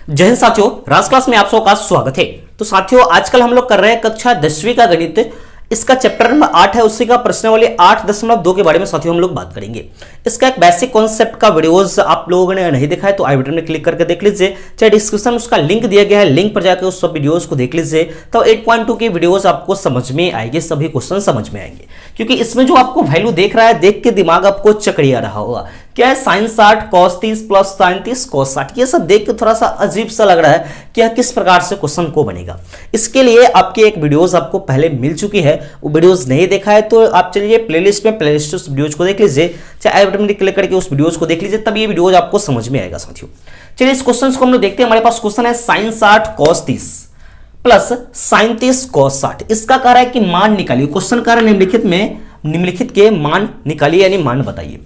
जय हिंद साथियों, राज क्लास में आप सबका का स्वागत है। तो साथियों, आजकल हम लोग कर रहे हैं कक्षा 10वीं का गणित। इसका चैप्टर नंबर 8 है, उसी का प्रश्नावली 8.2 के बारे में साथियों हम लोग बात करेंगे। इसका एक बेसिक कॉन्सेप्ट का वीडियोस आप लोगों ने नहीं देखा है तो आई बटन में क्लिक करके देख लीजिए, चाहे डिस्क्रिप्शन में उसका लिंक दिया गया है, लिंक पर जाकर उस सब वीडियोस को देख लीजिए। तो 8.2 की वीडियोस आपको समझ में आएंगे, सभी क्वेश्चन समझ में आएंगे, क्योंकि इसमें जो आपको वैल्यू देख रहा है, देख के दिमाग आपको चकरिया रहा होगा। क्या है sin 60 cos 30 plus sin 30 cos 60, ये सब देख के थोड़ा सा अजीब सा लग रहा है कि किस प्रकार से क्वेश्चन को बनेगा। इसके लिए आपकी एक वीडियोस आपको पहले मिल चुकी है, वो वीडियोस नहीं देखा है तो आप चलिए प्लेलिस्ट में प्लेलिस्ट उस वीडियोस को देख लीजिए, चाहे आई बटन में क्लिक करके उस वीडियोस को देख लीजिए, तब ये वीडियोस आपको समझ में आएगा साथियों। चलिए इस क्वेश्चन को हम लोग देखते हैं। हमारे पास क्वेश्चन है sin 60 cos 30 plus sin 30 cos 60। इसका कह रहा है कि मान निकालिए। क्वेश्चन कह रहा है निम्नलिखित के मान निकालिए, यानी मान बताइए।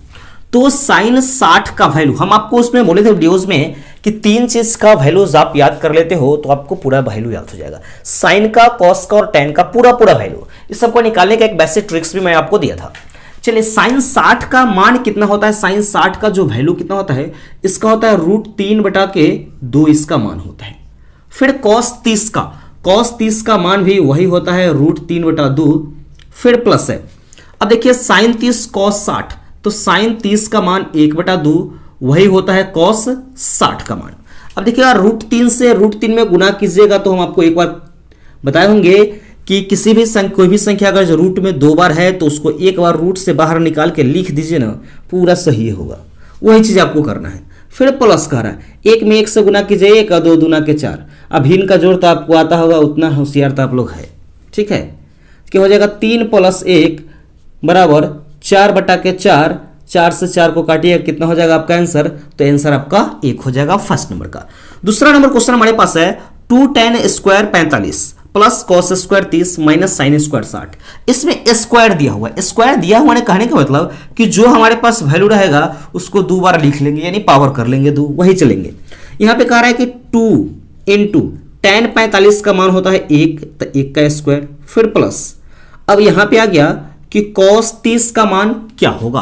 तो sin 60 का वैल्यू हम आपको उसमें बोले थे वीडियोस में कि तीन चीज का वैल्यूज आप याद कर लेते हो तो आपको पूरा वैल्यू याद हो जाएगा। साइन का, कॉस का और टेन का पूरा वैल्यू, इस सबको निकालने का एक बेसिक ट्रिक्स भी मैं आपको दिया था। चलिए sin 60 का मान कितना होता है, sin 60 का जो वैल्यू कितना होता है, इसका होता है √3/2 इसका मान होता है। फिर cos 30 का मान भी वही होता है √3/2, फिर प्लस है। अब देखिए sin 30 cos 60, तो sin 30 का मान 1/2 वही होता है cos 60 का मान। अब देखिएगा √3 से √3 में गुना कीजिएगा तो हम आपको एक बार बताए होंगे कि किसी भी कोई भी संख्या अगर जो रूट में 2 बार है तो उसको एक बार रूट से बाहर निकाल के लिख दीजिए ना, पूरा सही होगा। वही चीज आपको करना है। फिर प्लस कह रहा है, 1 में 1 से गुना कीजिए, 1 और 2 दूना के 4। अब भिन्न का जोड़ तो आपको आता होगा, उतना होशियार तो आप लोग है, ठीक है। क्या हो जाएगा, 3 + 1 बराबर 4/4। 4 से 4 को काटिए, कितना हो जाएगा आपका आंसर, तो आंसर आपका 1 हो जाएगा फर्स्ट नंबर का। दूसरा नंबर क्वेश्चन हमारे पास है 2 tan square 45 plus cos square 30 minus sin square 60। इसमें स्क्वायर दिया हुआ है। स्क्वायर दिया हुआ ने कहने का मतलब कि जो हमारे पास वैल्यू रहेगा उसको 2 बार लिख लेंगे, यानी पावर कर लेंगे 2, वही चलेंगे। यहाँ पे कह रहा है कि 2 × tan 45 का मान होता है 1, तो 1 का स्क्वायर, फिर प्लस। अब यहाँ पे आ गया कि cos 30 का मान क्या होगा,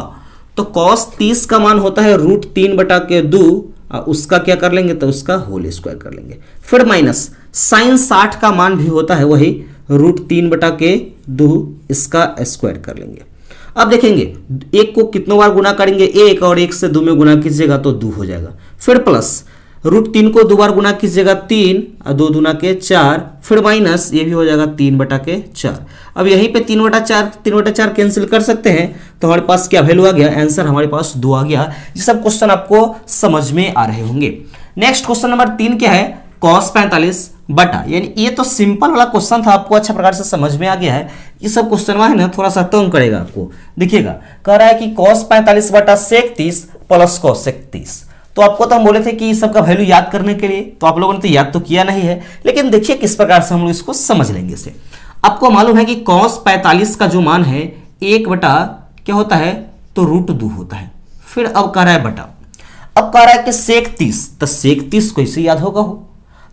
तो cos 30 का मान होता है √3/2, उसका क्या कर लेंगे, तो उसका होल स्क्वायर कर लेंगे। फिर माइनस sin 60 का मान भी होता है वही √3/2, इसका स्क्वायर कर लेंगे। अब देखेंगे 1 को कितनों बार गुना करेंगे, 1 और 1 से 2 में गुना कीजिएगा तो 2 हो जाएगा। फिर प्लस √3 को 2 बार गुना कीजिएगा 3 और 2 दूना के 4, फिर माइनस ये भी हो जाएगा 3/4। अब यहीं पे 3/4 कैंसिल कर सकते हैं, तो हमारे पास क्या वैल्यू आ गया, आंसर हमारे पास 2 आ गया। ये सब क्वेश्चन आपको समझ में आ रहे होंगे। नेक्स्ट क्वेश्चन नंबर 3 क्या है, cos 45 बटा, यानी ये तो सिंपल वाला क्वेश्चन था, आपको अच्छा प्रकार से समझ में आ गया है। ये सब क्वेश्चन है ना, थोड़ा सा तंग करेगा आपको। देखिएगा कह रहा है कि cos 45 बटा sec 30 प्लस cos sec 30। तो आपको तो हम बोले थे कि इस सब का वैल्यू याद करने के लिए, तो आप लोगों ने तो याद तो किया नहीं है, लेकिन देखिए किस प्रकार से हम लोग इसको समझ लेंगे। इसे आपको मालूम है कि cos 45 का जो मान है 1 बटा क्या होता है, तो √2 होता है। फिर अब कह रहा है बटा, अब कह रहा है कि sec 30, तो sec 30 को इसे याद होगा हो,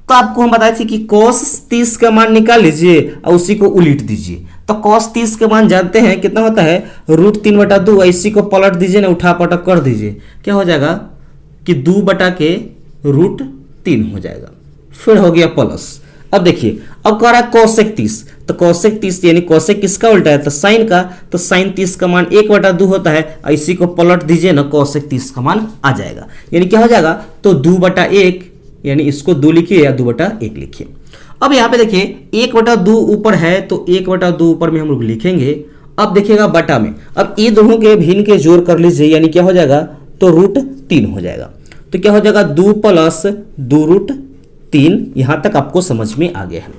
तो आपको हम बताए थे कि cos 30 का मान निकाल लीजिए और उसी को उलट दीजिए। तो cos 30 के मान जानते हैं कितना होता है √3/2, इसी को पलट दीजिए ना, उठा पटक कर दीजिए, क्या हो जाएगा कि 2/√3 हो जाएगा। फिर हो गया प्लस। अब देखिए अब कह रहा है cos 30, तो cos 30 यानी cos किसका उल्टा है, तो sin का, तो sin 30 का मान 1/2 होता है, इसी को पलट दीजिए ना, cos 30 का मान आ जाएगा। यानी क्या हो जाएगा, तो 2/1, यानी इसको 2 लिखिए या 2/1 लिखिए। अब यहाँ पे देखिए 1/2 ऊपर है, तो 1/2 ऊपर में हम लोग लिखेंगे। अब देखिएगा बटा में, अब ये दोनों के भिन्न के जोड़ कर लीजिए, यानी क्या हो जाएगा, तो √3 हो जाएगा। तो क्या हो जाएगा 2 + 2√3। यहां तक आपको समझ में आ गया है।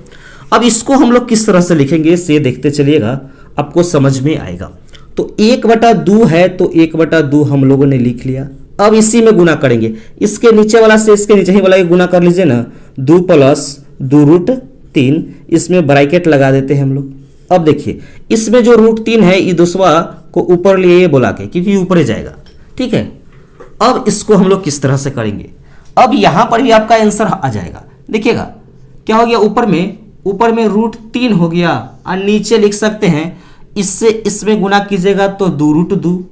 अब इसको हम लोग किस तरह से लिखेंगे से देखते चलिएगा, आपको समझ में आएगा। तो 1/2 है, तो 1/2 हम लोगों ने लिख लिया। अब इसी में गुना करेंगे, इसके नीचे वाला से इसके नीचे ही वाला के गुना कर लीजिए ना, 2 + 2√3, इसमें ब्रैकेट लगा देते हैं हम लोग। अब देखिए इसमें जो √3 है, ये दूसरा को ऊपर लिए बोला के, क्योंकि ऊपर जाएगा, ठीक है। अब इसको हम लोग किस तरह से करेंगे, अब यहां पर भी आपका आंसर आ जाएगा। देखिएगा क्या हो गया, ऊपर में √3 हो गया, और नीचे लिख सकते हैं इससे इसमें गुना कीजिएगा तो 2√2,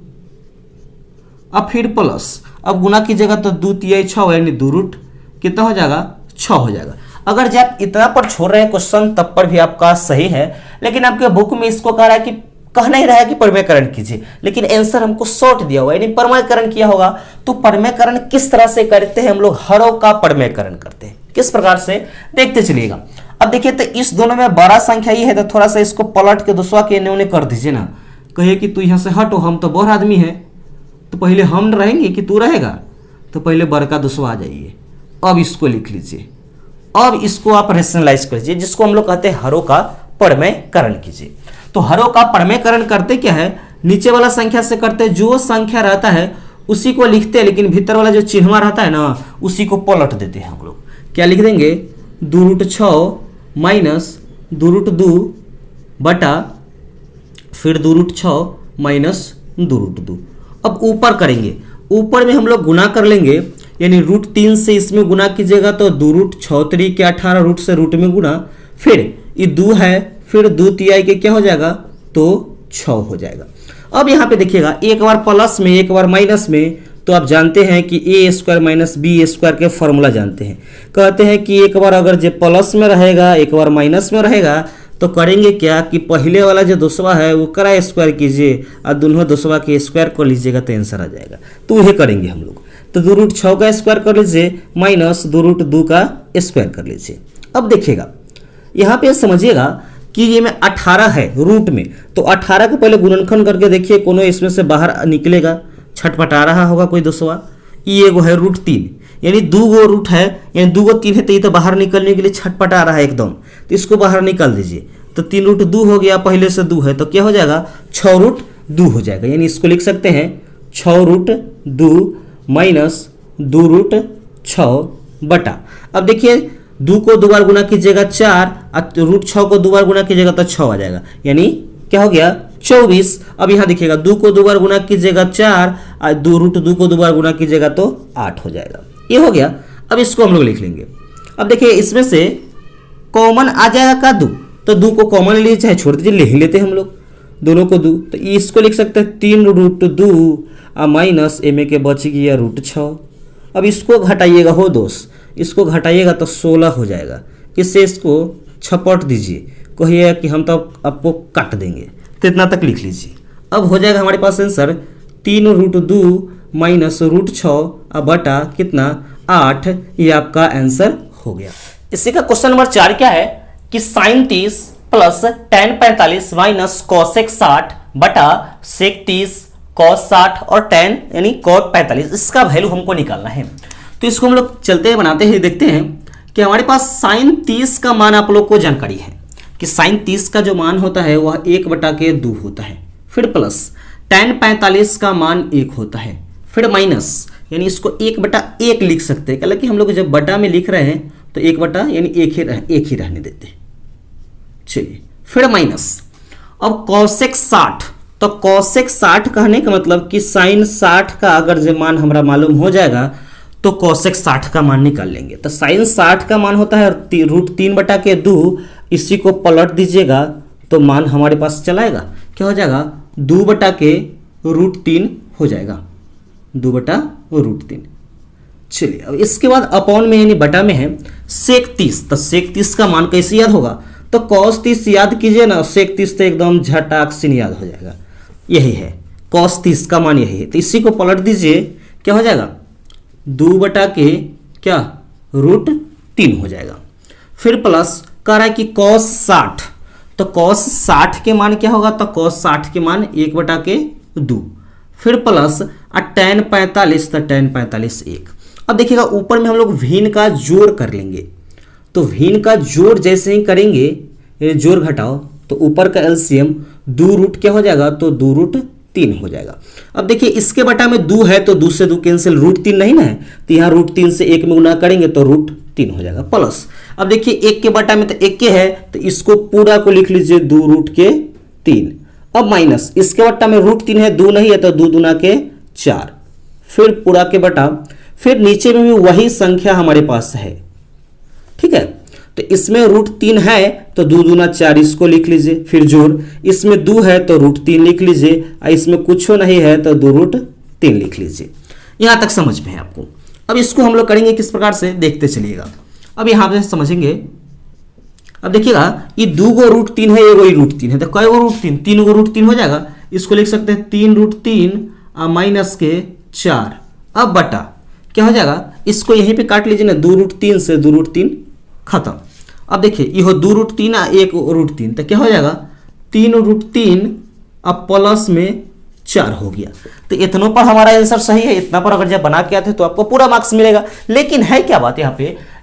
अब फिर प्लस, अब गुना कीजिएगा तो 2 × 6 यानी 2 कितना हो जाएगा 6 हो जाएगा। अगर जब आप इतना पर छोड़ रहे हैं क्वेश्चन तब पर भी आपका सही है, लेकिन आपके बुक में इसको कह रहा है कि कह नहीं रहा है कि परमेयकरण कीजिए, लेकिन आंसर हमको शॉर्ट दिया हुआ है, यानी परमेयकरण किया होगा। तो परमेयकरण किस तरह से करते हैं हम लोग? हरों का परमेयकरण करते हैं। किस प्रकार से देखते चलिएगा। अब देखिए तो इस दोनों में बड़ा संख्या ये है तो थोड़ा सा इसको पलट के दूसरा के इन्हें कर दीजिए ना। कहिए कि तू यहाँ से हटो, हम तो बड़ आदमी है, तो पहले हम रहेंगे कि तू रहेगा? तो पहले बड़ का दूसरा आ जाइए। अब इसको लिख लीजिए। अब इसको आप रेशनलाइज कीजिए, जिसको हम लोग कहते हैं हरों का परमेयकरण कीजिए। तो हरों का परमेयकरण करते क्या है? नीचे वाला संख्या से करते, जो संख्या रहता है उसी को लिखते हैं, लेकिन भीतर वाला जो चिन्ह रहता है ना उसी को पलट देते हैं हम लोग। क्या लिख देंगे? 2√6 माइनस 2√2 बटा फिर 2√6 माइनस 2√2। अब ऊपर करेंगे, ऊपर में हम लोग गुना कर लेंगे, यानी √3 से इसमें गुना कीजिएगा तो 2√6 3 18, रूट से रूट में गुना, फिर ये 2 है, फिर 2 तिहाई के क्या हो जाएगा? तो 6 हो जाएगा। अब यहाँ पे देखिएगा, एक बार प्लस में एक बार माइनस में, तो आप जानते हैं कि a² माइनस b² के फॉर्मूला जानते हैं। कहते हैं कि एक बार अगर जो प्लस में रहेगा एक बार माइनस में रहेगा तो करेंगे क्या कि पहले वाला जो दूसरा है वो करा स्क्वायर कीजिए और दोनों दूसरा के स्क्वायर कर लीजिएगा तो आंसर आ जाएगा। तो वही करेंगे हम लोग। तो 2√6 का स्क्वायर कर लीजिए माइनस 2√2 का स्क्वायर कर लीजिए। अब देखिएगा यहाँ पे समझिएगा कि ये में 18 है रूट में, तो 18 के पहले गुणनखंड करके देखिए कोनो इसमें से बाहर निकलेगा, छटपटा रहा होगा कोई दूसरा। ये एगो है √3, यानी 2 गो रूट है, यानी 2 गो 3 है, तो ये तो बाहर निकलने के लिए छटपटा रहा है एकदम, तो इसको बाहर निकाल दीजिए। तो 3√2 हो गया, पहले से 2 है तो क्या हो जाएगा? 6√2 हो जाएगा। यानी इसको लिख सकते हैं 6√2 माइनस 2√6 बटा। अब देखिए 2 को 2 बार गुना कीजिएगा 4 और √6 को 2 बार गुना कीजिएगा तो 6 आ जाएगा, यानी क्या हो गया? 24। अब यहाँ देखिएगा 2 को 2 बार गुना कीजिएगा 4 और 2√2 को 2 बार गुना कीजिएगा तो 8 हो जाएगा। ये हो गया। अब इसको हम लोग लिख लेंगे। अब देखिए इसमें से कॉमन आ जाएगा का 2, तो 2 को कॉमन ले चाहे छोड़ दीजिए, ले ही लेते हैं हम लोग दोनों को 2, तो इसको लिख सकते हैं 3√2 और माइनस में के बच गया √6। अब इसको घटाइएगा हो दोस्त, इसको घटाइएगा तो 16 हो जाएगा। इससे इसको छपट दीजिए, कहिए कि हम तो आपको काट देंगे, तो इतना तक लिख लीजिए। अब हो जाएगा हमारे पास आंसर 3√2 माइनस √6 और बटा कितना? 8। ये आपका आंसर हो गया। इसी का क्वेश्चन नंबर 4 क्या है कि sin 30 plus tan 45 minus cosec 60 बटा sec 30 cos 60 और tan यानी cot 45, इसका वैल्यू हमको निकालना है। तो इसको हम लोग चलते हैं बनाते हैं, देखते हैं कि हमारे पास sin 30 का मान आप लोग को जानकारी है कि sin 30 का जो मान होता है वह 1/2 होता है, फिर प्लस tan 45 का मान 1 होता है, फिर माइनस यानी इसको 1/1 लिख सकते हैं, हालांकि हम लोग जब बटा में लिख रहे हैं तो 1 यानी एक ही रहने देते हैं। चलिए फिर माइनस, अब cosec 60, तो cosec 60 कहने का मतलब कि sin 60 का अगर जो मान हमारा मालूम हो जाएगा तो cosec 60 का मान निकाल लेंगे। तो sin 60 का मान होता है √3/2, इसी को पलट दीजिएगा तो मान हमारे पास चलाएगा, क्या हो जाएगा? 2/√3 हो जाएगा, 2/√3। चलिए अब इसके बाद अपॉन में यानी बटा में है sec 30, तो sec 30 का मान कैसे याद होगा? तो cos 30 याद कीजिए ना, sec 30 तो एकदम झटाक से याद हो जाएगा। यही है cos 30 का मान, यही है। तो इसी को पलट दीजिए, क्या हो जाएगा? 2/√3 हो जाएगा। फिर प्लस कह रहा है कि cos 60, तो cos 60 के मान क्या होगा? तो cos 60 के मान 1/2, फिर प्लस tan 45, तो tan 45 1। अब देखिएगा ऊपर में हम लोग भिन्न का जोड़ कर लेंगे, तो भिन्न का जोड़ जैसे ही करेंगे यानी जोड़ घटाओ तो ऊपर का एलसीएम 2 क्या हो जाएगा? तो 2√3 हो जाएगा। अब देखिए इसके बटा में 2 है तो 2 से 2 कैंसिल, √3 नहीं ना है, तो यहाँ √3 से 1 में गुना करेंगे तो √3 हो जाएगा। प्लस अब देखिए 1 के बटा में तो 1 के है, तो इसको पूरा को लिख लीजिए 2√3। अब माइनस इसके बटा में √3 है, 2 नहीं है तो 2 दूना के 4, फिर पूरा के बटा, फिर नीचे में भी वही संख्या हमारे पास है, ठीक है। तो इसमें √3 है तो 2 दूना 4, इसको लिख लीजिए, फिर जोड़, इसमें 2 है तो √3 लिख लीजिए, और इसमें कुछ नहीं है तो 2√3 लिख लीजिए। यहां तक समझ में है आपको। अब इसको हम लोग करेंगे किस प्रकार से, देखते चलिएगा। अब यहाँ पे समझेंगे, अब देखिएगा ये 2 गो रूट 3 है, एगो ही रूट 3 है, तो कई गो रूट 3, 3 गो रूट 3 हो जाएगा। इसको लिख सकते हैं 3 रूट 3 माइनस के 4। अब बटा क्या हो जाएगा, इसको यहीं पे काट लीजिए ना, 2 रूट 3 से 2 रूट 3 खत्म। अब देखिए ये हो 2 रूट 3 1 रूट 3, तो क्या हो जाएगा 3 रूट 3 अब प्लस में 4 हो गया। तो इतनों पर हमारा आंसर सही है। इतना पर अगर जब बना के आते तो आपको पूरा मार्क्स मिलेगा। लेकिन है क्या बात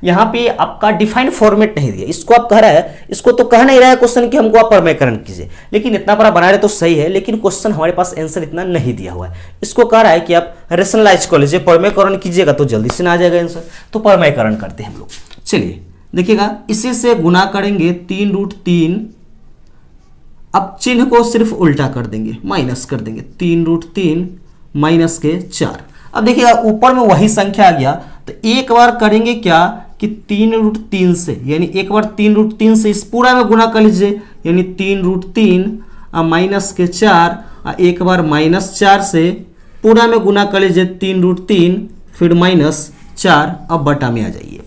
यहाँ पे आपका डिफाइंड फॉर्मेट नहीं दिया। इसको आप कह रहा है, इसको तो कह नहीं रहा है क्वेश्चन कि हमको आप प्रमेयकरण कीजिए, लेकिन इतना पर बना रहे तो सही है, लेकिन क्वेश्चन हमारे पास आंसर इतना नहीं दिया हुआ है। इसको कह रहा है कि आप रेशनलाइज कर लीजिए, प्रमेयकरण कीजिएगा तो जल्दी से ना आ जाएगा आंसर। तो प्रमेयकरण करते हैं हम लोग। चलिए देखिएगा, इसी से गुना करेंगे 3 रूट 3। अब चिन्ह को सिर्फ उल्टा कर देंगे, माइनस कर देंगे, 3 रूट 3 माइनस के 4। अब देखिएगा ऊपर में वही संख्या आ गया, तो एक बार करेंगे क्या कि 3 रूट 3 से, यानी एक बार 3 रूट 3 से इस पूरा में गुना कर लीजिए, यानी 3 रूट 3 माइनस के 4, एक बार माइनस 4 से पूरा में गुना कर लीजिए 3 रूट 3 फिर माइनस 4। अब बटा में आ जाइए।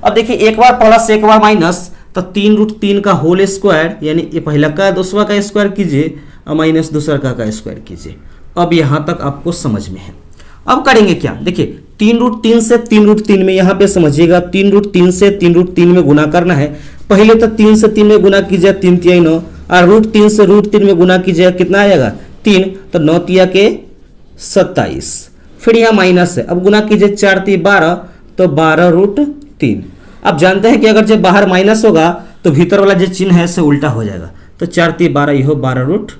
अब देखिए एक बार प्लस एक बार माइनस, तो 3 रूट 3 का होल स्क्वायर, यानी ये पहला का दूसरा का स्क्वायर कीजिए और माइनस दूसरा का स्क्वायर कीजिए। अब यहाँ तक आपको समझ में है। अब करेंगे क्या, देखिए 3 रूट 3 से 3 रूट 3 में, यहाँ पे समझिएगा 3 रूट 3 से 3 रूट 3 में गुना करना है। पहले तो 3 से 3 में गुना कीजिए, 3 तिया 9, और रूट 3 से रूट 3 में गुना कीजिए, कितना आएगा 3, तो 9 तिया के 27। फिर यहाँ माइनस है, अब गुना कीजिए 4 तिया 12, तो 12 रूट 3। अब जानते हैं कि अगर जब बाहर माइनस होगा तो भीतर वाला जो चिन्ह है से उल्टा हो जाएगा, तो 4 तिया 12, यह 12 रूट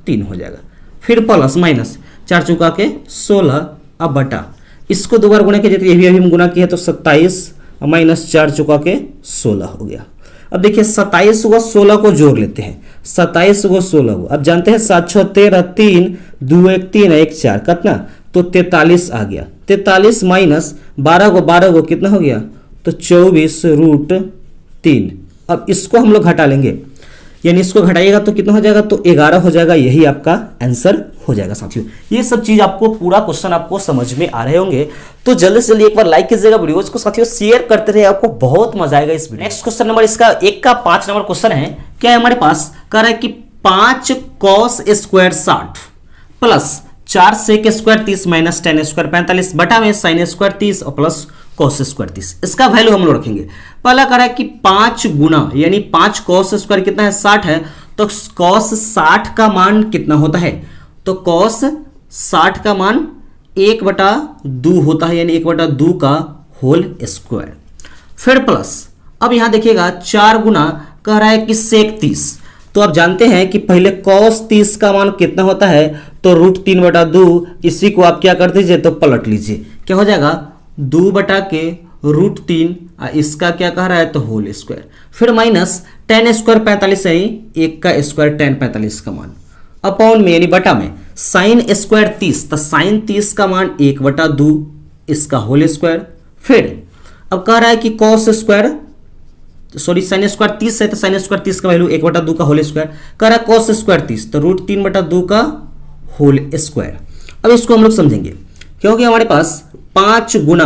3 हो जाएगा। फिर प्लस माइनस 4 चौका के 16। अब बटा इसको 2 बार गुना कीजिए, तो ये भी अभी हम गुना किए तो 27 माइनस 4 चौका के 16 हो गया। अब देखिए 27 को 16 को जोड़ लेते हैं, 27 को 16 को। अब जानते हैं 7 6 13, 3 2 1 3 1 4, कितना, तो 43 आ गया। 43 माइनस 12 को कितना हो गया, तो 24 रूट 3। अब इसको हम लोग घटा लेंगे, यानी इसको घटाइएगा तो कितना हो जाएगा, तो 11 हो जाएगा। यही आपका आंसर हो जाएगा साथियों। ये सब चीज आपको, पूरा क्वेश्चन आपको समझ में आ रहे होंगे, तो जल्दी से जल्दी एक बार लाइक कीजिएगा वीडियोज को साथियों, शेयर करते रहे, आपको बहुत मजा आएगा इस वीडियो। नेक्स्ट क्वेश्चन नंबर इसका 1 का 5 नंबर क्वेश्चन है। क्या है हमारे पास, कह रहा है कि 5 cos square 60 plus 4 sec square 30 minus 10 square 45 बटा में sin स्क्वायर 30 और प्लस cos स्क्वायर 30। इसका वैल्यू हम लोग रखेंगे। पहला कह रहा है कि 5 गुना, यानी 5 cos स्क्वायर कितना है 60 है, तो cos 60 का मान कितना होता है, तो cos 60 का मान 1/2 होता है, यानी 1/2 का होल स्क्वायर। फिर प्लस, अब यहां देखिएगा 4 गुना कह रहा है कि sec 30, तो आप जानते हैं कि पहले cos 30 का मान कितना होता है, तो रूट 3/2। इसी को आप क्या कर दीजिए, तो पलट लीजिए, क्या हो जाएगा 2 बटा के रूट 3, इसका क्या कह रहा है, तो होल स्क्वायर। फिर माइनस 10 स्क्वायर 45 है, 1 का स्क्वायर 10 45 का मान, अपॉन में यानी बटा में साइन स्क्वायर 30, तो साइन 30 का मान 1/2 इसका होल स्क्वायर। फिर अब कह रहा है कि cos square, sorry sine square 30 है, तो साइन स्क्वायर 30 का वैल्यू 1/2 का होल स्क्वायर। कह रहा है cos स्क्वायर 30, तो रूट 3/2 का होल स्क्वायर। अब इसको हम लोग समझेंगे, क्योंकि हमारे पास 5 गुना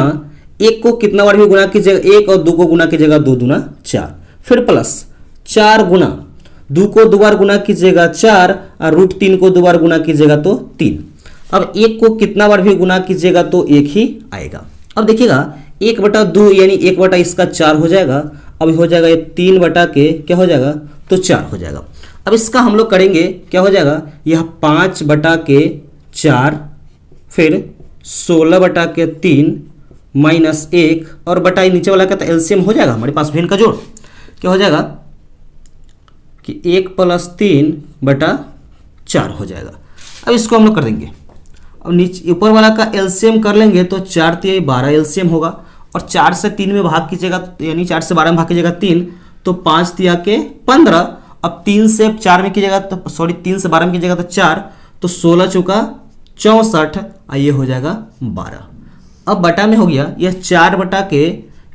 1 को कितना बार भी गुना कीजिएगा, 1 और 2 को गुना कीजिएगा 2 दूना 4। फिर प्लस 4 गुना 2 को 2 बार गुना कीजिएगा 4, और रूट 3 को 2 बार गुना कीजिएगा तो 3। अब 1 को कितना बार भी गुना कीजिएगा तो 1 ही आएगा। अब देखिएगा 1/2 यानी 1 बटा इसका 4 हो जाएगा। अब हो जाएगा ये 3 बटा के क्या हो जाएगा, तो 4 हो जाएगा। अब इसका हम लोग करेंगे, क्या हो जाएगा, यह 5 बटा के 4, फिर 16 बटा के 3 माइनस 1, और बटा नीचे वाला का तो एलसीएम हो जाएगा हमारे पास, भिन्न का जोड़ क्या हो जाएगा कि 1 + 3 बटा 4 हो जाएगा। अब इसको हम लोग कर देंगे, अब नीचे ऊपर वाला का एलसीएम कर लेंगे, तो 4 तिया 12 एलसीएम होगा, और 4 से 3 में भाग कीजिएगा, यानी 4 से 12 में भाग कीजिएगा 3, तो 5 तिया के 15। अब 3 से 4 में कीजिएगा, तो सॉरी 3 से 12 में कीजिएगा तो 4, तो 16 चौका 64, ये हो जाएगा 12। अब बटा में हो गया, यह 4 बटा के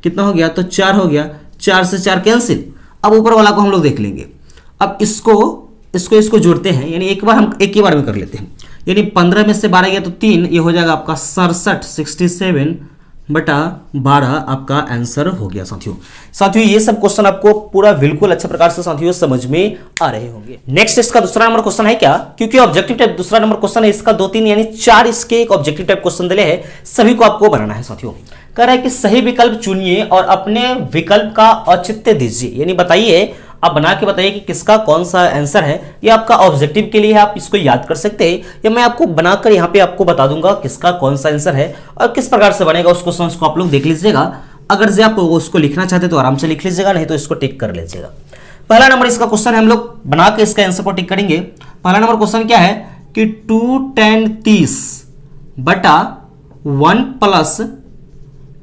कितना हो गया, तो 4 हो गया, 4 से 4 कैंसिल। अब ऊपर वाला को हम लोग देख लेंगे। अब इसको जोड़ते हैं, यानी हम एक ही बार में कर लेते हैं, यानी 15 में से 12 गया तो 3, ये हो जाएगा आपका 67 67 बटा 12 आपका आंसर हो गया साथियों। साथियों ये सब क्वेश्चन आपको पूरा बिल्कुल अच्छे प्रकार से साथियों समझ में आ रहे होंगे। नेक्स्ट इसका दूसरा नंबर क्वेश्चन है क्या, क्योंकि ऑब्जेक्टिव टाइप दूसरा नंबर क्वेश्चन है, इसका 2-3 यानी 4 इसके एक ऑब्जेक्टिव टाइप क्वेश्चन दिले हैं, सभी को आपको बनाना है साथियों। कह रहा है कि सही विकल्प चुनिए और अपने विकल्प का औचित्य दीजिए, यानी बताइए, आप बना के बताइए कि किसका कौन सा आंसर है। ये आपका ऑब्जेक्टिव के लिए है, आप इसको याद कर सकते हैं, या मैं आपको बनाकर यहाँ पे आपको बता दूंगा किसका कौन सा आंसर है और किस प्रकार से बनेगा उस क्वेश्चन को आप लोग देख लीजिएगा। अगर से आप उसको लिखना चाहते तो आराम से लिख लीजिएगा, नहीं तो इसको टिक कर लीजिएगा। पहला नंबर इसका क्वेश्चन है, हम लोग बना के इसका आंसर को टिक करेंगे। पहला नंबर क्वेश्चन क्या है कि 2 tan 30 बटा 1 प्लस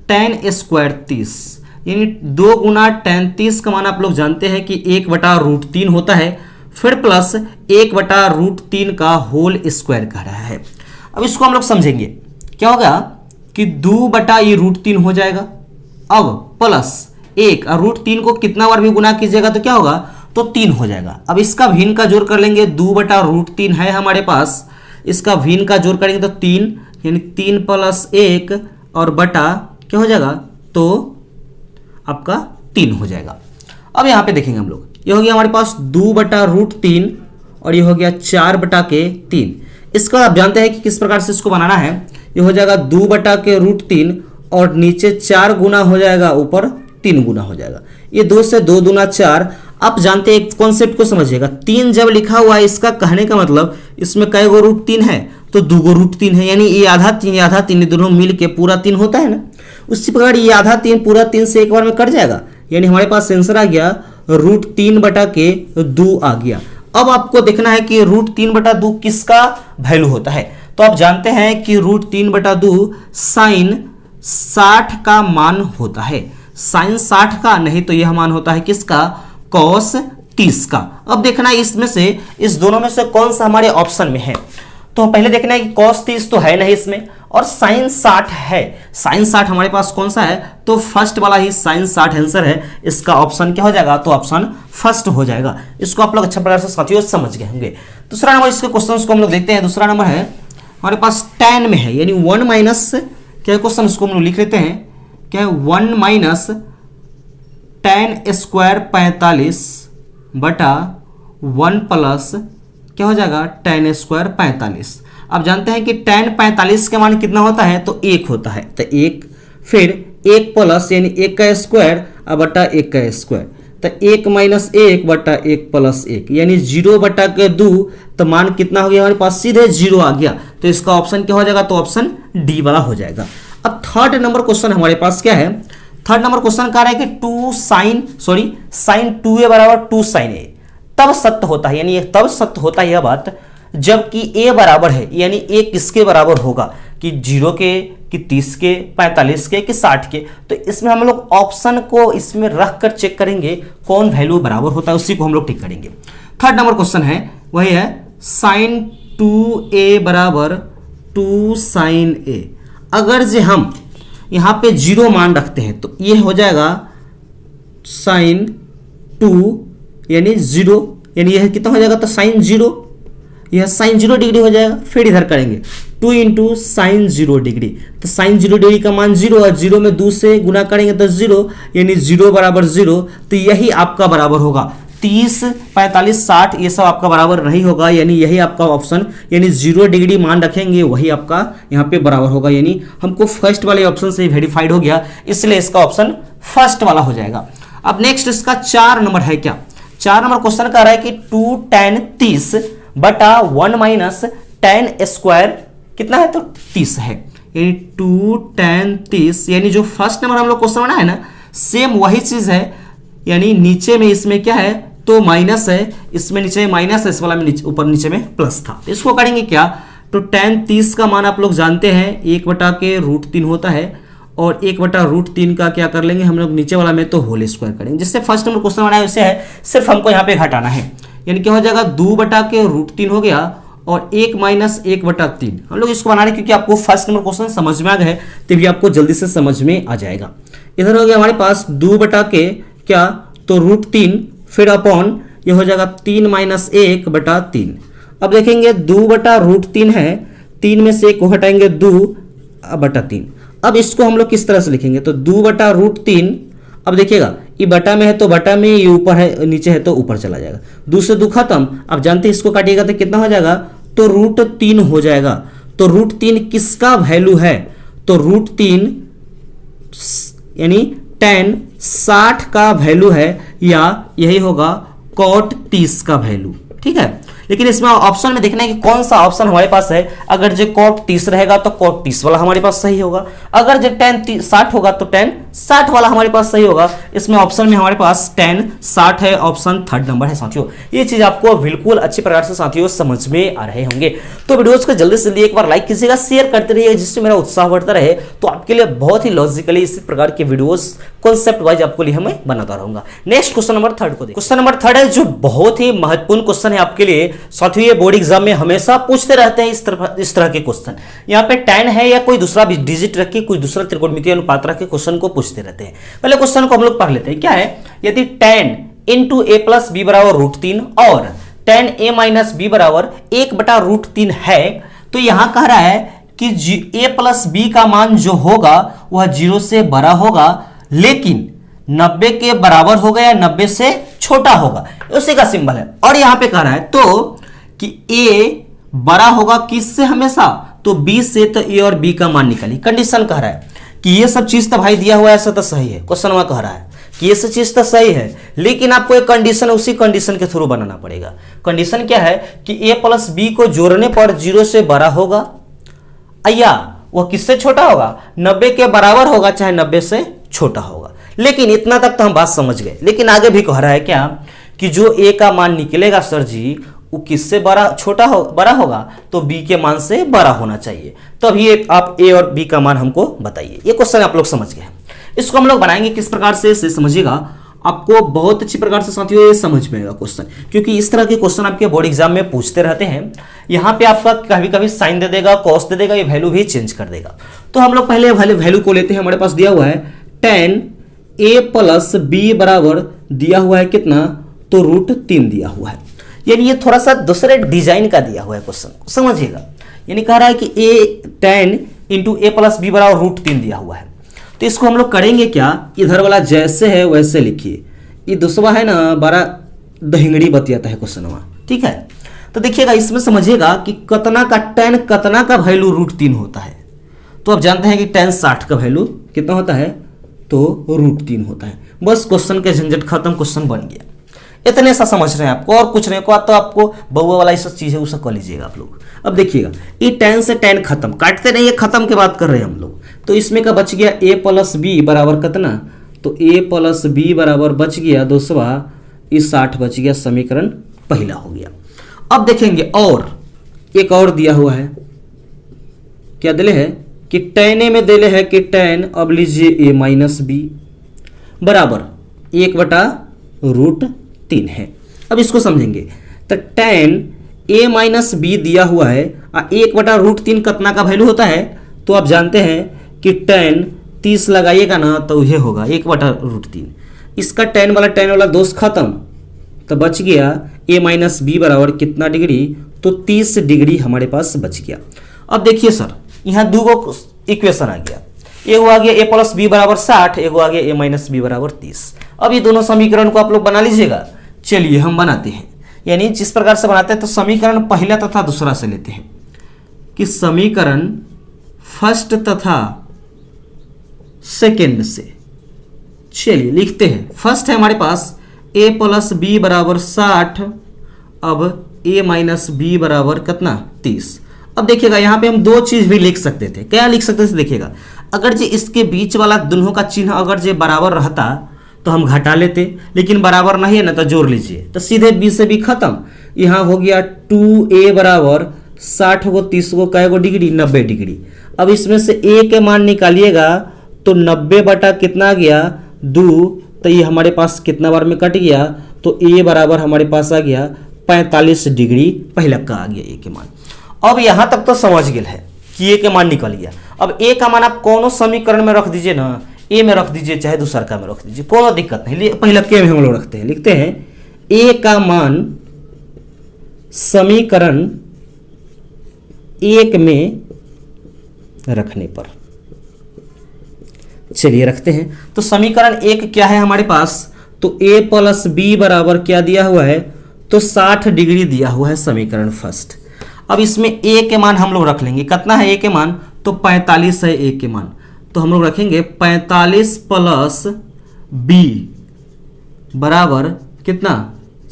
tan स्क्वायर 30, यानी 2 गुना tan 30 का मान आप लोग जानते हैं कि 1/√3 होता है, फिर प्लस 1/√3 का होल स्क्वायर कह रहा है। अब इसको हम लोग समझेंगे, क्या होगा कि 2/√3 हो जाएगा, अब प्लस 1 और √3 को कितना बार भी गुना कीजिएगा तो क्या होगा, तो 3 हो जाएगा। अब इसका भिन्न का जोड़ कर लेंगे, 2/√3 है हमारे पास, इसका भिन्न का जोड़ करेंगे तो 3, यानी 3 + 1 और बटा क्या हो जाएगा, तो आपका 3 हो जाएगा। अब यहाँ पे देखेंगे हम लोग, ये हो गया हमारे पास 2/√3 और ये हो गया 4/3। इसका आप जानते हैं कि किस प्रकार से इसको बनाना है, ये हो जाएगा 2/√3 और नीचे 4 गुना हो जाएगा, ऊपर 3 गुना हो जाएगा, ये 2 से 2 दूना 4। आप जानते हैं कॉन्सेप्ट को समझिएगा, 3 जब लिखा हुआ है इसका कहने का मतलब इसमें कई गो √3 है, तो 2 गो √3 है, यानी ये आधा 3 दोनों मिल के पूरा 3 होता है ना। उसी प्रकार ये आधा 3 पूरा 3 से एक बार में कट जाएगा, यानी हमारे पास आंसर आ गया √3/2 आ गया। अब आपको देखना है कि √3/2 किसका वैल्यू होता है, तो आप जानते हैं कि √3/2 sin 60 का मान होता है, sin 60 का, नहीं तो यह मान होता है किसका, cos 30 का। अब देखना है इसमें से, इस दोनों में से कौन सा हमारे ऑप्शन में है, तो पहले देखना है कि cos 30 तो है नहीं इसमें, और sin 60 है। sin 60 हमारे पास कौन सा है, तो फर्स्ट वाला ही sin 60 आंसर है, इसका ऑप्शन क्या हो जाएगा, तो ऑप्शन फर्स्ट हो जाएगा। इसको आप लोग अच्छा प्रकार से साथियों समझ गए होंगे। दूसरा नंबर इसके क्वेश्चन को हम लोग देखते हैं। दूसरा नंबर है हमारे पास tan में है, यानी 1 माइनस क्या क्वेश्चन, इसको हम लोग लिख लेते हैं क्या, 1 माइनस tan स्क्वायर 45 बटा 1 प्लस क्या हो जाएगा, tan स्क्वायर 45। आप जानते हैं कि tan 45 का मान कितना होता है, तो 1 होता है, तो 1 फिर 1 प्लस यानी 1 का स्क्वायर और बटा 1 का स्क्वायर, तो 1 माइनस 1 बटा 1 प्लस 1, यानी 0/2, तो मान कितना हो गया हमारे पास, सीधे 0 आ गया, तो इसका ऑप्शन क्या हो जाएगा, तो ऑप्शन डी वाला हो जाएगा। अब थर्ड नंबर क्वेश्चन हमारे पास क्या है, थर्ड नंबर क्वेश्चन कह रहा है कि sin 2a बराबर 2 sin a तब सत्य होता है, यानी तब सत्य होता है यह बात जबकि a बराबर है, यानी a किसके बराबर होगा, कि 0 के, कि 30 के, 45 के, कि 60 के। तो इसमें हम लोग ऑप्शन को इसमें रख कर चेक करेंगे कौन वैल्यू बराबर होता है, उसी को हम लोग टिक करेंगे। थर्ड नंबर क्वेश्चन है वही है sin 2a बराबर 2 sin a। अगर जे हम यहाँ पे 0 मान रखते हैं तो ये हो जाएगा sin 2 यानी 0, यानी यह कितना हो जाएगा, तो sin 0, यह sin 0 डिग्री हो जाएगा। फिर इधर करेंगे 2 इंटू sin 0 डिग्री, तो sin 0 डिग्री का मान 0 और 0 में 2 से गुना करेंगे तो 0, यानी 0 बराबर 0, तो यही आपका बराबर होगा। 30, 45, 60 ये सब आपका बराबर नहीं होगा, यानी यही आपका ऑप्शन, यानी 0 डिग्री मान रखेंगे वही आपका यहाँ पे बराबर होगा, यानी हमको फर्स्ट वाले ऑप्शन से वेरीफाइड हो गया, इसलिए इसका ऑप्शन फर्स्ट वाला हो जाएगा। अब नेक्स्ट इसका 4 नंबर है क्या, 4 नंबर क्वेश्चन कह रहा है कि 2 tan 30 बटा 1 माइनस tan स्क्वायर कितना है, तो 30 है, यानी 2 tan 30, यानी जो फर्स्ट नंबर हम लोग क्वेश्चन बना है ना, सेम वही चीज है, यानी नीचे में इसमें क्या है, तो माइनस है, इसमें नीचे माइनस है, इस वाला में ऊपर नीचे में प्लस था। तो इसको करेंगे क्या, तो tan 30 का मान आप लोग जानते हैं 1/√3 होता है, और 1/√3 का क्या कर लेंगे हम लोग नीचे वाला में, तो होल स्क्वायर करेंगे। जिससे फर्स्ट नंबर क्वेश्चन बनाया वैसे है, सिर्फ हमको यहाँ पे घटाना है, यानी क्या हो जाएगा 2/√3 हो गया और 1 माइनस 1/3। हम लोग इसको बना रहे क्योंकि आपको फर्स्ट नंबर क्वेश्चन समझ में आ गया है, तभी आपको जल्दी से समझ में आ जाएगा। इधर हो गया हमारे पास 2/क्या, तो √3 फिर अपॉन ये हो जाएगा 3 माइनस 1/3। अब देखेंगे 2/√3 है, 3 में से 1 को हटाएंगे 2/3। अब इसको हम लोग किस तरह से लिखेंगे, तो 2/√3। अब देखिएगा ये बटा में है तो बटा में, ये ऊपर है नीचे है तो ऊपर चला जाएगा, 2 से 2 खत्म। अब जानते हैं इसको काटिएगा तो कितना हो जाएगा, तो √3 हो जाएगा। तो √3 किसका वैल्यू है, तो √3 यानी tan 60 का वैल्यू है, या यही होगा cot 30 का वैल्यू। ठीक है, लेकिन इसमें ऑप्शन में देखना है कि कौन सा ऑप्शन हमारे पास है। अगर जो cot 30 रहेगा तो cot 30 वाला हमारे पास सही होगा, अगर जो tan 60 होगा तो tan 60 वाला हमारे पास सही होगा। इसमें ऑप्शन में हमारे पास tan 60 है, ऑप्शन 3rd नंबर है साथियों। ये चीज आपको बिल्कुल अच्छी प्रकार से साथियों समझ में आ रहे होंगे। तो वीडियोस को जल्दी से जल्दी एक बार लाइक कीजिएगा, शेयर करते रहिए, जिससे मेरा उत्साह बढ़ता रहे। तो आपके लिए बहुत ही लॉजिकली इसी प्रकार के वीडियोस कॉन्सेप्ट वाइज आपके लिए मैं बनाता रहूंगा। नेक्स्ट क्वेश्चन नंबर 3 को देखिए। क्वेश्चन नंबर 3 है जो बहुत ही महत्वपूर्ण क्वेश्चन है आपके लिए साथियों। ये बोर्ड एग्जाम में हमेशा पूछते रहते हैं इस तरह के क्वेश्चन। यहाँ पे tan है या कोई दूसरा डिजिट रख के कोई दूसरा त्रिकोणमितीय अनुपात रख के क्वेश्चन को पूछते रहते हैं। पहले क्वेश्चन को हम लोग पढ़ लेते हैं। क्या है, यदि tan × a + b = √3 और tan a - b = 1/√3 है, तो यहां कह रहा है कि a + b का मान जो होगा वह 0 से बड़ा होगा, लेकिन 90 के बराबर होगा या 90 से छोटा होगा, उसी का सिंबल है। और यहां पे कह रहा है तो कि a बड़ा होगा किससे हमेशा, तो b से, तो a और b का मान निकालिए। कंडीशन कह रहा है कि ये सब चीज तो भाई दिया हुआ है, ऐसा तो सही है। क्वेश्चन में कह रहा है कि ये सब चीज तो सही है, लेकिन आपको एक कंडीशन उसी कंडीशन के थ्रू बनाना पड़ेगा। कंडीशन क्या है कि a + b को जोड़ने पर 0 से बड़ा होगा, या वह किससे छोटा होगा, 90 के बराबर होगा, चाहे 90 से छोटा होगा। लेकिन इतना तक तो हम बात समझ गए, लेकिन आगे भी कह रहा है क्या कि जो a का मान निकलेगा सर जी वो किससे बड़ा बड़ा होगा, तो b के मान से बड़ा होना चाहिए। तो अभी आप a और b का मान हमको बताइए। ये क्वेश्चन आप लोग समझ गए। इसको हम लोग बनाएंगे किस प्रकार से समझिएगा, आपको बहुत अच्छी प्रकार से साथियों ये समझ में आएगा क्वेश्चन, क्योंकि इस तरह के क्वेश्चन आपके बोर्ड एग्जाम में पूछते रहते हैं। यहाँ पे आपका कभी कभी साइन दे देगा, कॉस दे देगा, ये वैल्यू भी चेंज कर देगा। तो हम लोग पहले वैल्यू को लेते हैं। हमारे पास दिया हुआ है tan a + b बराबर दिया हुआ है कितना, तो √3 दिया हुआ है। यानी ये थोड़ा सा दूसरे डिजाइन का दिया हुआ है क्वेश्चन, समझिएगा। यानी कह रहा है कि tan × a + b बराबर √3 दिया हुआ है। तो इसको हम लोग करेंगे क्या, इधर वाला जैसे है वैसे लिखिए। ये दूसरा है ना, बड़ा दहिंगड़ी बतियाता है क्वेश्चन में। ठीक है, तो देखिएगा इसमें समझिएगा कि कतना का tan कतना का वैल्यू √3 होता है। तो आप जानते हैं कि tan 60 का वैल्यू कितना होता है, तो √3 होता है। बस क्वेश्चन के झंझट खत्म, क्वेश्चन बन गया। इतने सा समझ रहे हैं आपको, और कुछ नहीं को तो आपको बउआ वाला सब चीज है वो सब कर लीजिएगा आप लोग। अब देखिएगा ये tan से tan खत्म, काटते नहीं है, खत्म की बात कर रहे हैं हम लोग। तो इसमें का बच गया a + b बराबर कितना, तो a + b बराबर बच गया दूसरा, इस 60 बच गया, समीकरण पहला हो गया। अब देखेंगे और एक और दिया हुआ है, क्या दिले है कि tan a में दिले है कि tan, अब लीजिए a - b बराबर 1/√3 है। अब इसको समझेंगे तो tan a - b दिया हुआ है, 1/√3 कितना का वैल्यू होता है, तो आप जानते हैं कि tan 30 लगाइएगा ना तो यह होगा 1/√3। इसका tan वाला दोष खत्म, तो बच गया a - b बराबर कितना डिग्री, तो 30 डिग्री हमारे पास बच गया। अब देखिए सर यहाँ दो इक्वेशन आ गया, एगो आ गया a + b बराबर 60, एगो आ गया a - b बराबर 30। अब ये दोनों समीकरण को आप लोग बना लीजिएगा। चलिए हम बनाते हैं, यानी जिस प्रकार से बनाते हैं तो समीकरण पहला तथा दूसरा से लेते हैं कि समीकरण फर्स्ट तथा सेकेंड से। चलिए लिखते हैं। फर्स्ट है हमारे पास a + b बराबर 60, अब a - b बराबर कितना, 30। अब देखिएगा यहाँ पे हम दो चीज भी लिख सकते थे। क्या लिख सकते थे, देखिएगा अगर जो इसके बीच वाला दोनों का चिन्ह अगर जो बराबर रहता तो हम घटा लेते, लेकिन बराबर नहीं है ना, तो जोड़ लीजिए, तो सीधे b से b खत्म। यहाँ हो गया 2a बराबर 60 को 30 को कै गो डिग्री, 90 डिग्री। अब इसमें से a के मान निकालिएगा तो 90 बटा कितना आ गया, 2, तो ये हमारे पास कितना बार में कट गया, तो a बराबर हमारे पास आ गया 45 डिग्री, पहला का आ गया a के मान। अब यहाँ तक तो समझ गए है कि a के मान निकल गया। अब a का मान आप कोनो समीकरण में रख दीजिए ना, a में रख दीजिए चाहे दूसरा का में रख दीजिए, कोनो दिक्कत नहीं। पहले के में हम लोग रखते हैं, लिखते हैं a का मान समीकरण 1 में रखने पर, चलिए रखते हैं। तो समीकरण एक क्या है हमारे पास, तो a प्लस बी बराबर क्या दिया हुआ है, तो 60 डिग्री दिया हुआ है समीकरण फर्स्ट। अब इसमें a के मान हम लोग रख लेंगे, कितना है a के मान, तो 45 है a के मान, तो हम लोग रखेंगे 45 प्लस b बराबर कितना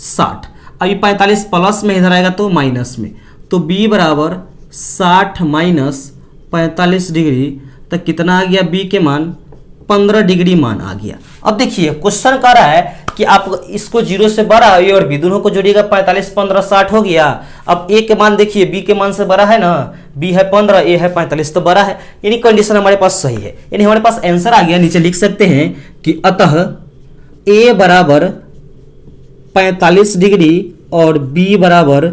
60। अभी 45 प्लस में इधर आएगा तो माइनस में, तो b बराबर 60 माइनस 45 डिग्री, तक कितना आ गया b के मान 15 डिग्री मान आ गया। अब देखिए क्वेश्चन कह रहा है कि आप इसको 0 से बड़ा a और b दोनों को जोड़िएगा, 45 15 60 हो गया। अब a के मान देखिए b के मान से बड़ा है ना, b है 15 a है 45 तो बड़ा है, यानी कंडीशन हमारे पास सही है, यानी हमारे पास आंसर आ गया। नीचे लिख सकते हैं कि अतः a बराबर 45 डिग्री और b बराबर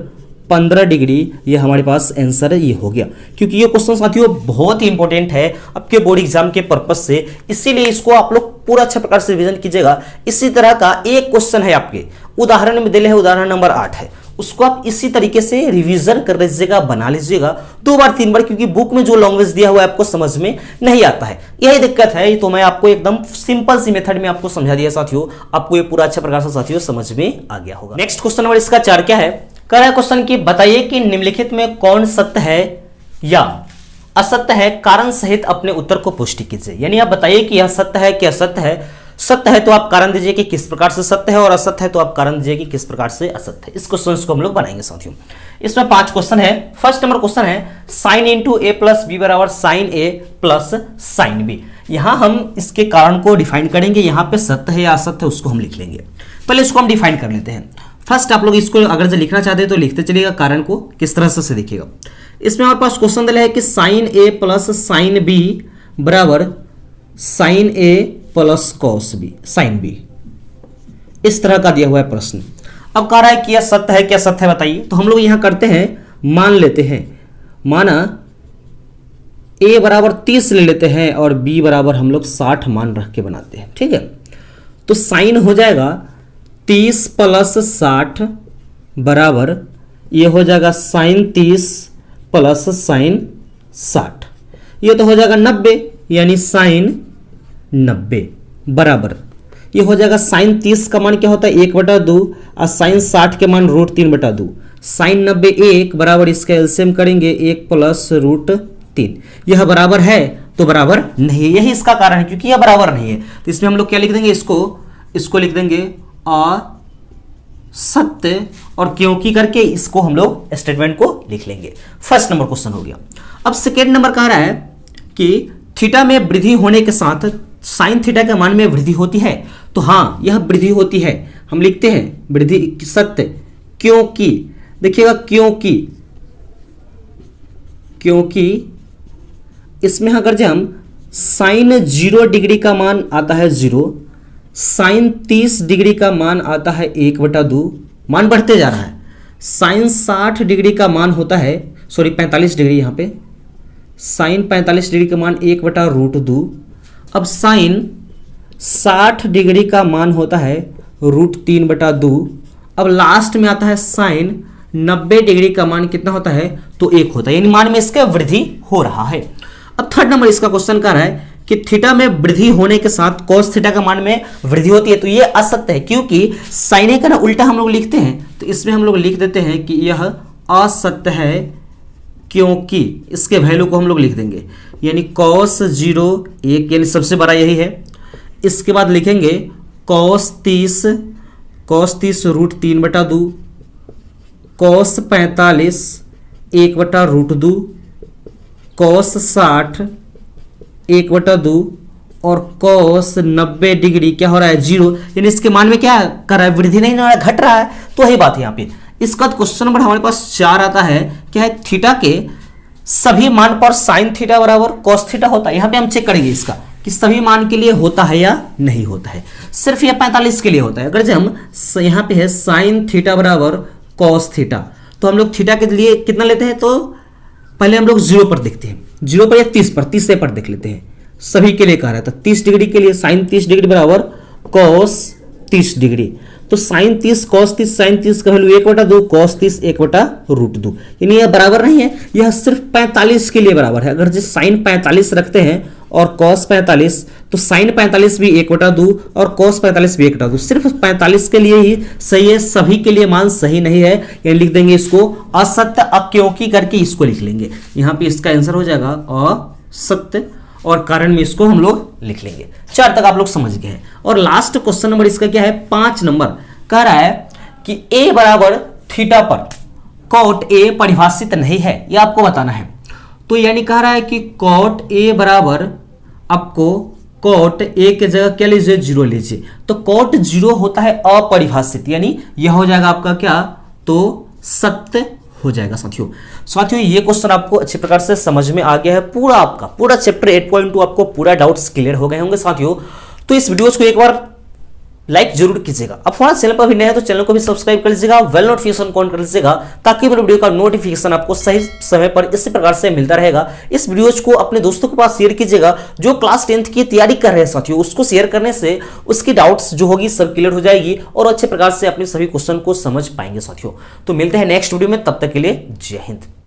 15 डिग्री, ये हमारे पास आंसर ये हो गया। क्योंकि ये क्वेश्चन साथियों बहुत ही इंपॉर्टेंट है आपके बोर्ड एग्जाम के पर्पस से, इसीलिए इसको आप लोग पूरा अच्छा प्रकार से रिवीजन कीजिएगा। इसी तरह का एक क्वेश्चन है आपके उदाहरण में दिले है, उदाहरण नंबर 8 है, उसको आप इसी तरीके से रिवीजन कर लीजिएगा, बना लीजिएगा 2 बार 3 बार, क्योंकि बुक में जो लैंग्वेज दिया हुआ है आपको समझ में नहीं आता है, यही दिक्कत है। तो मैं आपको एकदम सिंपल सी मेथड में आपको समझा दिया साथियों, आपको ये पूरा अच्छा प्रकार से साथियों समझ में आ गया होगा। नेक्स्ट क्वेश्चन नंबर इसका 4 क्या है, कह रहा है क्वेश्चन की बताइए कि निम्नलिखित में कौन सत्य है या असत्य है, कारण सहित अपने उत्तर को पुष्टि कीजिए। यानी आप बताइए कि यह सत्य है कि असत्य है। सत्य है तो आप कारण दीजिए कि किस प्रकार से सत्य है, और असत्य है तो आप कारण दीजिए कि किस प्रकार से असत्य है। इस क्वेश्चन को हम लोग बनाएंगे साथियों। इसमें 5 क्वेश्चन है। फर्स्ट नंबर क्वेश्चन है साइन इंटू ए प्लस बी बराबर sine A plus sine B. यहां हम इसके कारण को डिफाइन करेंगे, यहां पे सत्य है या असत्य है उसको हम लिख लेंगे। पहले इसको हम डिफाइन कर लेते हैं। फर्स्ट आप लोग इसको अगर जो लिखना चाहते हैं तो लिखते चलिएगा, कारण को किस तरह से देखिएगा। इसमें हमारे पास क्वेश्चन दिया है कि sine A plus sine B बराबर sine A plus cos B sine B, इस तरह का दिया हुआ है प्रश्न। अब कह रहा है कि यह सत्य है क्या सत्य है बताइए। तो हम लोग यहां करते हैं, मान लेते हैं, माना a बराबर 30 ले लेते हैं और b बराबर हम लोग 60 मान रख के बनाते हैं, ठीक है। तो साइन हो जाएगा 30 प्लस 60 बराबर ये हो जाएगा साइन 30 प्लस साइन 60, ये तो हो जाएगा 90, यानी साइन 90 बराबर ये हो जाएगा साइन 30 का मान क्या होता है 1/2 और साइन 60 के मान √3/2। साइन 90 1 बराबर इसका एलसीएम करेंगे 1 प्लस √3। यह बराबर है तो बराबर नहीं है, यही इसका कारण है, क्योंकि यह बराबर नहीं है। तो इसमें हम लोग क्या लिख देंगे, इसको लिख देंगे असत्य, और क्योंकि करके इसको हम लोग स्टेटमेंट को लिख लेंगे। फर्स्ट नंबर क्वेश्चन हो गया। अब सेकेंड नंबर कह रहा है कि थीटा में वृद्धि होने के साथ साइन थीटा के मान में वृद्धि होती है। तो हाँ, यह वृद्धि होती है, हम लिखते हैं वृद्धि सत्य, क्योंकि देखिएगा क्योंकि इसमें अगर जब हम साइन 0 डिग्री का मान आता है 0, साइन 30 डिग्री का मान आता है 1/2, मान बढ़ते जा रहा है। साइन 60 डिग्री का मान होता है 45 डिग्री, यहाँ पे साइन 45 डिग्री का मान 1/√2। अब साइन 60 डिग्री का मान होता है √3/2। अब लास्ट में आता है साइन 90 डिग्री का मान कितना होता है, तो 1 होता है, यानी मान में इसका वृद्धि हो रहा है। अब थर्ड नंबर इसका क्वेश्चन कर रहा है कि थीटा में वृद्धि होने के साथ cos थीटा का मान में वृद्धि होती है। तो ये असत्य है, क्योंकि साइन ए का ना उल्टा हम लोग लिखते हैं, तो इसमें हम लोग लिख देते हैं कि यह असत्य है, क्योंकि इसके वैल्यू को हम लोग लिख देंगे, यानी cos 0 1, यानी सबसे बड़ा यही है। इसके बाद लिखेंगे cos 30 √3/2, cos 45 1/√2, cos 60 1/2 और cos 90 डिग्री क्या हो रहा है 0, यानी इसके मान में क्या कर रहा है, वृद्धि नहीं हो रहा है, घट रहा है। तो वही बात है यहाँ पे। इसका क्वेश्चन नंबर हमारे पास 4 आता है, क्या है, थीटा के सभी मान पर साइन थीटा बराबर cos थीटा होता है। यहाँ पे हम चेक करेंगे इसका कि सभी मान के लिए होता है या नहीं होता है, सिर्फ यह 45 के लिए होता है। अगर जब हम यहाँ पे है साइन थीटा बराबर cos थीटा, तो हम लोग थीटा के लिए कितना लेते हैं, तो पहले हम लोग 0 पर देखते हैं, 0 पर या 30 पर, 30 देख लेते हैं, सभी के लिए कह रहा था 30 डिग्री के लिए साइन 30 डिग्री बराबर cos 30 डिग्री। तो साइन 30 कॉस 30 साइन 30 का वैल्यू 1/2 कॉस 30 1/√2, यानी यह बराबर नहीं है, यह सिर्फ 45 के लिए बराबर है। अगर जिस साइन 45 रखते हैं और कॉस 45, तो साइन 45 भी 1/2 और कॉस 45 भी 1/2, सिर्फ 45 के लिए ही सही है, सभी के लिए मान सही नहीं है। यानी लिख देंगे इसको असत्य, क्योंकि करके इसको लिख लेंगे, यहां पे इसका आंसर हो जाएगा असत्य, और कारण में इसको हम लोग लिख लेंगे। 4 तक आप लोग समझ गए हैं। और लास्ट क्वेश्चन नंबर इसका क्या है, 5 नंबर, कह रहा है कि a बराबर थीटा पर कॉट a परिभाषित नहीं है, यह आपको बताना है। तो यानी कह रहा है कि कॉट a बराबर, आपको कॉट a के जगह क्या लीजिए, 0 लीजिए। तो कॉट 0 होता है अपरिभाषित, यानी यह हो जाएगा आपका क्या, तो सत्य हो जाएगा। साथियों ये क्वेश्चन आपको अच्छी प्रकार से समझ में आ गया है, पूरा आपका पूरा चैप्टर 8.2 आपको पूरा डाउट्स क्लियर हो गए होंगे साथियों। तो इस वीडियोस को एक बार लाइक जरूर कीजिएगा। अब हमारा चैनल पर भी नया है तो चैनल को भी सब्सक्राइब कर लीजिएगा, बेल नोटिफिकेशन ऑन कर लीजिएगा, ताकि मेरे वीडियो का नोटिफिकेशन आपको सही समय पर इसी प्रकार से मिलता रहेगा। इस वीडियोज को अपने दोस्तों के पास शेयर कीजिएगा, जो क्लास 10th की तैयारी कर रहे हैं साथियों। उसको शेयर करने से उसकी डाउट्स जो होगी सब क्लियर हो जाएगी और अच्छे प्रकार से अपने सभी क्वेश्चन को समझ पाएंगे साथियों। तो मिलते हैं नेक्स्ट वीडियो में, तब तक के लिए जय हिंद।